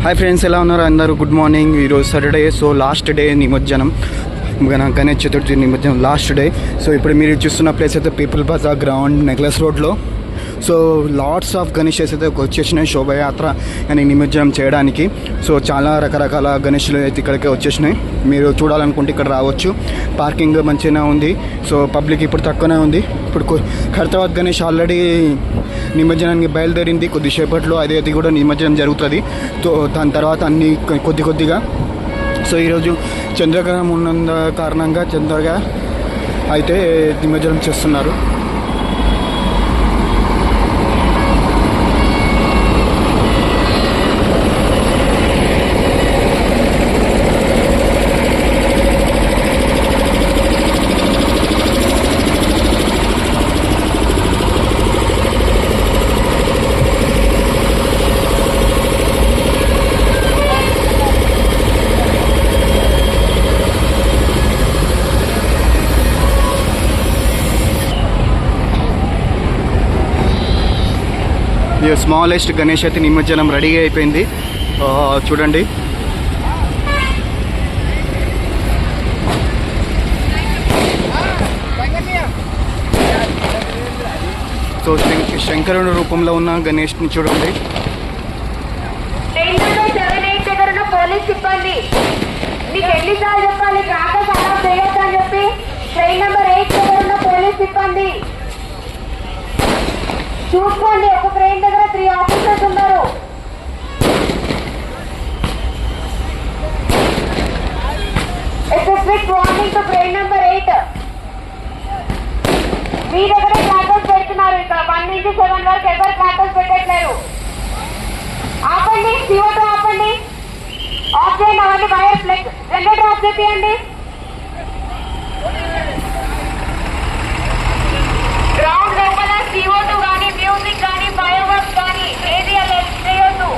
Hi friends, ఎలా ఉన్నారు అందరూ? Good morning. ఈరోజు సాటర్డే, సో లాస్ట్ డే నిమజ్జనం, గణేష్ చతుర్థి నిమజ్జనం లాస్ట్ డే. సో ఇప్పుడు మీరు చూస్తున్న ప్లేస్ అయితే పీపుల్ బజార్ గ్రౌండ్ నెక్లెస్ రోడ్లో. సో లాట్స్ ఆఫ్ గణేషెస్ అయితే వచ్చేసినాయి శోభయాత్ర అని నిమజ్జనం చేయడానికి. సో చాలా రకరకాల గణేష్లు అయితే ఇక్కడికే వచ్చేసినాయి. మీరు చూడాలనుకుంటే ఇక్కడ రావచ్చు. పార్కింగ్ మంచిగానే ఉంది. సో పబ్లిక్ ఇప్పుడు తక్కువనే ఉంది. ఇప్పుడు ఖైరతాబాద్ గణేష్ ఆల్రెడీ నిమజ్జనానికి బయలుదేరింది. కొద్దిసేపట్లో అది కూడా నిమజ్జనం జరుగుతుంది. సో దాని తర్వాత అన్నీ కొద్దిగా. సో ఈరోజు చంద్రగ్రహణం ఉన్నంత కారణంగా తొందరగా అయితే నిమజ్జనం చేస్తున్నారు. స్మాలెస్ట్ గణేష్ అయితే నిమజ్జనం రెడీగా అయిపోయింది. చూడండి. సో శంకరుడు రూపంలో ఉన్న గణేష్ని చూడండి. పోలీస్ సిబ్బంది మీకు ఎన్నిసార్లు చెప్పాలి క్రాకర్స్ అలా చేయొద్దని చెప్పి. ట్రైన్ నెంబర్ 8 దగ్గర ఉన్న పోలీస్ సిబ్బంది చూసుకోండి. ఒక ట్రైన్ దగ్గర 3 ఆఫీసర్స్ ఉన్నారు. It's a strict warning to train number 8. మీ దగ్గర క్రాకర్స్ పెడుతున్నారు. ఇక్కడ 1 నుంచి 7 వరకు ఎవరు క్రాకర్స్ పెట్టట్లేరు. ఆపండి, CO2 ఆపండి, ఆఫ్ చేయండి. అవన్నీ వైర్ ప్లగ్ జనరేటర్ ఆఫ్ చేయండి. గ్రౌండ్ లోపల CO2 కానీ మ్యూజిక్ కానీ ఫైర్ వర్క్స్ కానీ ఏది అలా చేయొద్దు.